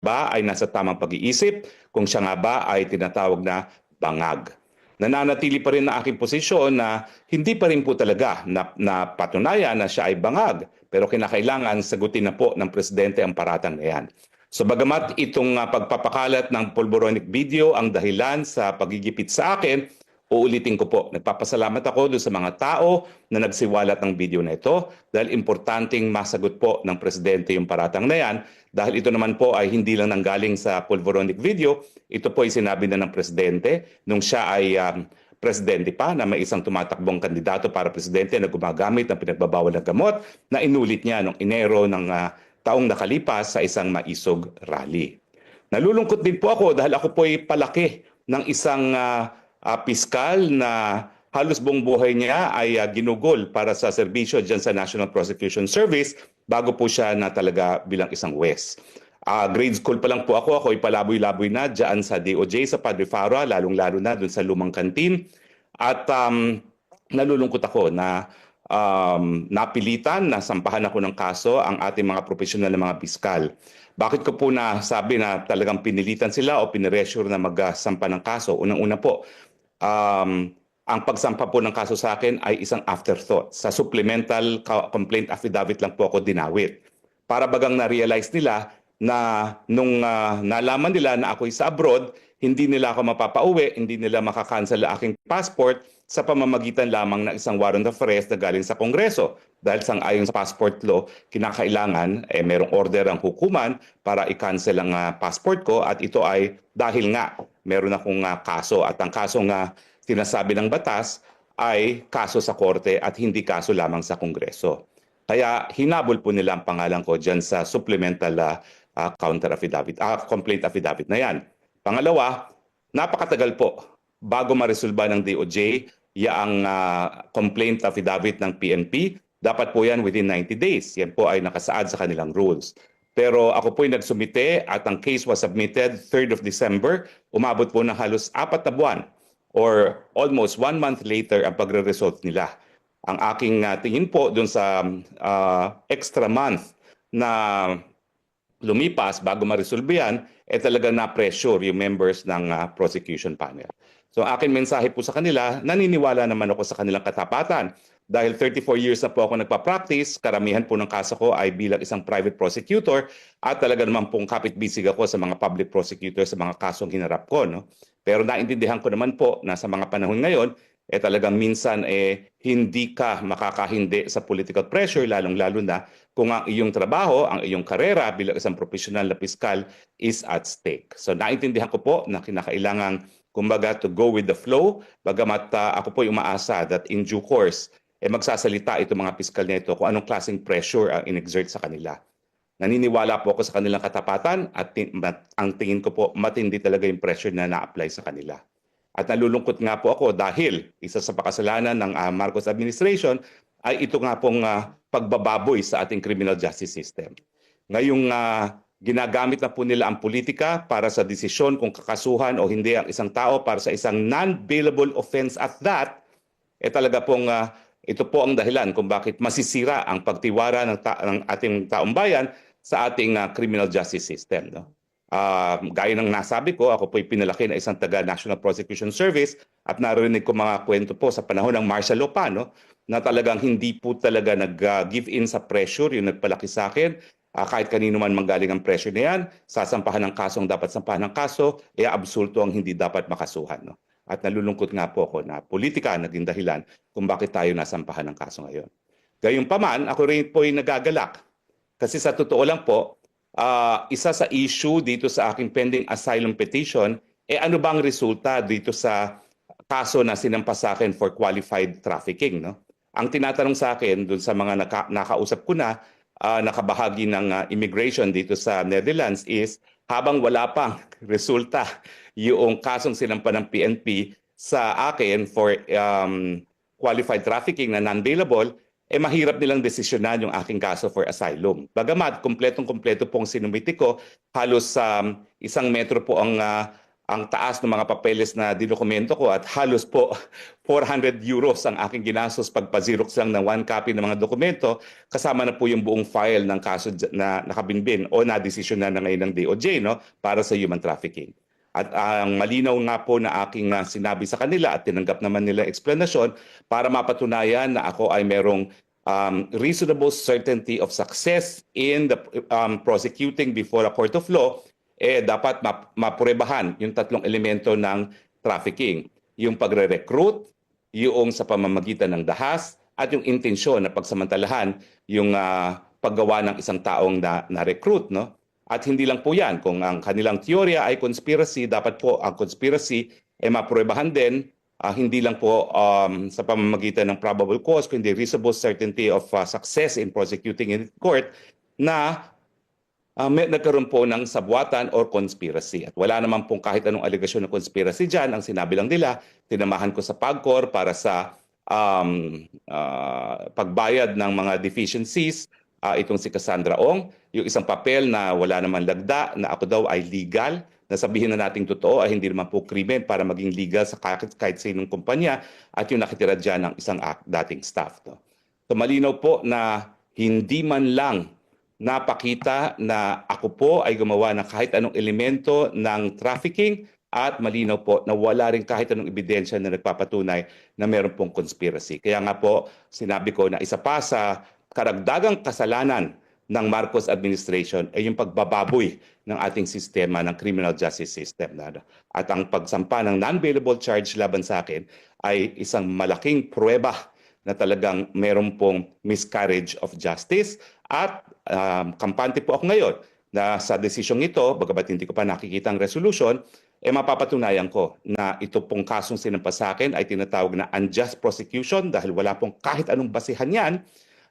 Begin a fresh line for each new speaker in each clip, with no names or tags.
ba ay nasa tamang pag-iisip, kung siya nga ba ay tinatawag na bangag. Nananatili pa rin na aking posisyon na hindi pa rin po talaga na patunayan na siya ay bangag, pero kinakailangan sagutin na po ng presidente ang paratang na yan. So bagamat itong pagpapakalat ng pulboronic video ang dahilan sa pagigipit sa akin, uulitin ko po, nagpapasalamat ako doon sa mga tao na nagsiwalat ng video na ito dahil importanteng masagot po ng presidente yung paratang na yan dahil ito naman po ay hindi lang nanggaling sa pulboronic video, ito po ay sinabi na ng presidente nung siya ay presidente pa na may isang tumatakbong kandidato para presidente na gumagamit ng pinagbabawal na gamot na inulit niya noong Enero ng taong nakalipas sa isang maisog rally. Nalulungkot din po ako dahil ako po ay palaki ng isang piskal na halos buong buhay niya ay ginugol para sa serbisyo dyan sa National Prosecution Service bago po siya na talaga bilang isang WES. Grade school pa lang po ako ay palaboy-laboy na dyan sa DOJ, sa Padre Fara, lalong-lalo na dun sa lumang kantin. At nalulungkot ako na napilitan na sampahan ako ng kaso ang ating mga profesional na mga piskal. Bakit ko po nasabi na talagang pinilitan sila o piniresure na magsampa ng kaso? Unang-una po, ang pagsampa po ng kaso sa akin ay isang afterthought. Sa supplemental complaint affidavit lang po ako dinawit. Para bagang na-realize nila na nung nalaman nila na ako'y sa abroad, hindi nila ako mapapauwi, hindi nila makakancel ang aking passport sa pamamagitan lamang ng isang warrant of arrest na galing sa Kongreso. Dahil sang-ayon sa passport law, kinakailangan merong order ang hukuman para i-cancel ang passport ko at ito ay dahil nga meron akong kaso at ang kaso nga sinasabi ng batas ay kaso sa korte at hindi kaso lamang sa Kongreso. Kaya hinabol po nila ang pangalan ko dyan sa supplemental complaint affidavit na yan. Pangalawa, napakatagal po bago maresolba ng DOJ yung complaint affidavit ng PNP. Dapat po yan within 90 days. Yan po ay nakasaad sa kanilang rules. Pero ako po ay nagsumite at ang case was submitted 3rd of December. Umabot po na halos 4 na buwan or almost 1 month later ang pagre-result nila. Ang aking tingin po dun sa extra month na lumipas bago ma-resolve yan, talagang na-pressure yung members ng prosecution panel. So akin mensahe po sa kanila, naniniwala naman ako sa kanilang katapatan. Dahil 34 years na po ako nagpa-practice, karamihan po ng kaso ko ay bilang isang private prosecutor at talaga naman pong kapit-bisig ako sa mga public prosecutor sa mga kasong hinarap ko. No? Pero naintindihan ko naman po na sa mga panahon ngayon, talagang minsan hindi ka makakahindi sa political pressure, lalong-lalo na kung ang iyong trabaho, ang iyong karera bilang isang professional na piskal is at stake. So naintindihan ko po na kinakailangan kumbaga to go with the flow, bagamat ako po umaasa that in due course, magsasalita itong mga piskal nito kung anong klaseng pressure ang in-exert sa kanila. Naniniwala po ako sa kanilang katapatan at ang tingin ko po matindi talaga yung pressure na na-apply sa kanila. At nalulungkot nga po ako dahil isa sa pakasalanan ng Marcos administration ay ito nga pong pagbababoy sa ating criminal justice system. Ngayong ginagamit na po nila ang politika para sa desisyon kung kakasuhan o hindi ang isang tao para sa isang non-bailable offense at that, talaga pong ito po ang dahilan kung bakit masisira ang pagtiwara ng ating taong bayan sa ating criminal justice system. No? Gaya ng nasabi ko, ako po'y pinalaki na isang taga-National Prosecution Service at narinig ko mga kwento po sa panahon ng martial law pa, no? Na talagang hindi po talaga nag-give in sa pressure yung nagpalaki sa akin. Kahit kanino man manggaling ang pressure na yan, sasampahan ng kasong dapat sampahan ng kaso, absulto ang hindi dapat makasuhan. No? At nalulungkot nga po ako na politika naging dahilan kung bakit tayo nasampahan ng kaso ngayon. Gayunpaman, ako rin po'y nagagalak. Kasi sa totoo lang po, isa sa issue dito sa aking pending asylum petition, ano bang resulta dito sa kaso na sinampa sa akin for qualified trafficking? No? Ang tinatanong sa akin dun sa mga nakausap ko na, nakabahagi ng immigration dito sa Netherlands is habang wala pang resulta yung kasong sinampa ng PNP sa akin for qualified trafficking na non-bailable, mahirap nilang desisyonan yung aking kaso for asylum. Bagamat, kompletong-kompleto pong sinumiti ko, halos 1 metro po ang ang taas ng mga papeles na didokumento ko at halos po 400 euros ang aking ginastos pagpa-xerox lang ng one copy ng mga dokumento, kasama na po yung buong file ng kaso na nakabinbin o na-desisyon na ngayon ng DOJ, no, para sa human trafficking. At ang malinaw nga po na aking sinabi sa kanila at tinanggap naman nila explanation para mapatunayan na ako ay merong reasonable certainty of success in the prosecuting before a court of law, dapat mapurebahan yung tatlong elemento ng trafficking. Yung pagre-recruit, yung sa pamamagitan ng dahas, at yung intensyon na pagsamantalahan yung paggawa ng isang taong na-recruit. No? At hindi lang po yan. Kung ang kanilang teorya ay conspiracy, dapat po ang conspiracy ay mapurebahan din, hindi lang po sa pamamagitan ng probable cause, kundi reasonable certainty of success in prosecuting in court na nagkaroon po ng sabwatan or conspiracy. At wala naman pong kahit anong alegasyon ng conspiracy dyan. Ang sinabi lang nila, tinamahan ko sa PAGCOR para sa pagbayad ng mga deficiencies. Itong si Cassandra Ong, yung isang papel na wala naman lagda, na ako daw ay legal, na sabihin na nating totoo ay hindi naman po krimen para maging legal sa kahit sinong kumpanya, at yung nakitira dyan ng isang dating staff. No? So malinaw po na hindi man lang napakita na ako po ay gumawa ng kahit anong elemento ng trafficking, at malinaw po na wala rin kahit anong ebidensya na nagpapatunay na meron pong conspiracy. Kaya nga po sinabi ko na isa pa sa karagdagang kasalanan ng Marcos administration ay yung pagbababoy ng ating sistema ng criminal justice system. At ang pagsampa ng non-bailable charge laban sa akin ay isang malaking pruweba na talagang meron pong miscarriage of justice. At kampante po ako ngayon na sa desisyong ito, bagamat hindi ko pa nakikita ang resolution, mapapatunayan ko na ito pong kasong sinampa sa akin ay tinatawag na unjust prosecution dahil wala pong kahit anong basihan yan.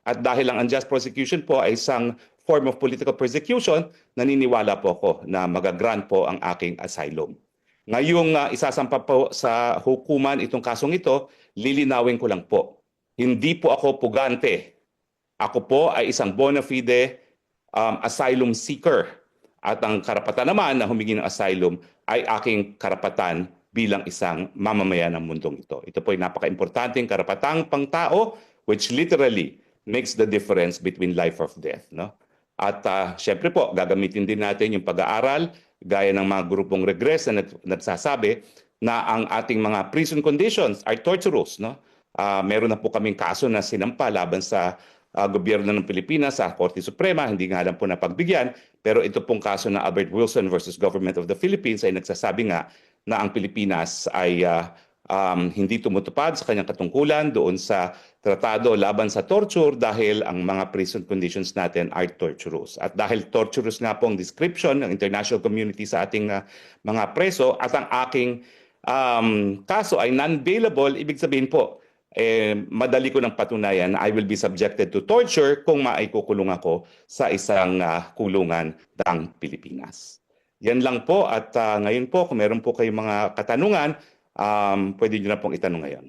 At dahil ang unjust prosecution po ay isang form of political persecution, naniniwala po ako na magagrant po ang aking asylum. Ngayong isasampa po sa hukuman itong kasong ito, lilinawin ko lang po. Hindi po ako pugante. Ako po ay isang bona fide asylum seeker. At ang karapatan naman na humingi ng asylum ay aking karapatan bilang isang mamamayan ng mundong ito. Ito po ay napaka-importanteng karapatang pangtao which literally makes the difference between life or death. No? At syempre po, gagamitin din natin yung pag-aaral gaya ng mga grupong regress na nagsasabi na ang ating mga prison conditions are torturous. No? Meron na po kaming kaso na sinampa laban sa gobyerno ng Pilipinas sa Korte Suprema, hindi nga lang po napagbigyan, pero ito pong kaso na Albert Wilson versus Government of the Philippines ay nagsasabi nga na ang Pilipinas ay hindi tumutupad sa kanyang katungkulan doon sa tratado laban sa torture dahil ang mga prison conditions natin are torturous. At dahil torturous nga po ang description ng international community sa ating mga preso at ang aking kaso ay non-bailable, ibig sabihin po, madali ko ng patunayan na I will be subjected to torture kung maikukulong ako sa isang kulungan ng Pilipinas. Yan lang po at ngayon po kung meron po kayong mga katanungan, pwede nyo na pong itanong ngayon.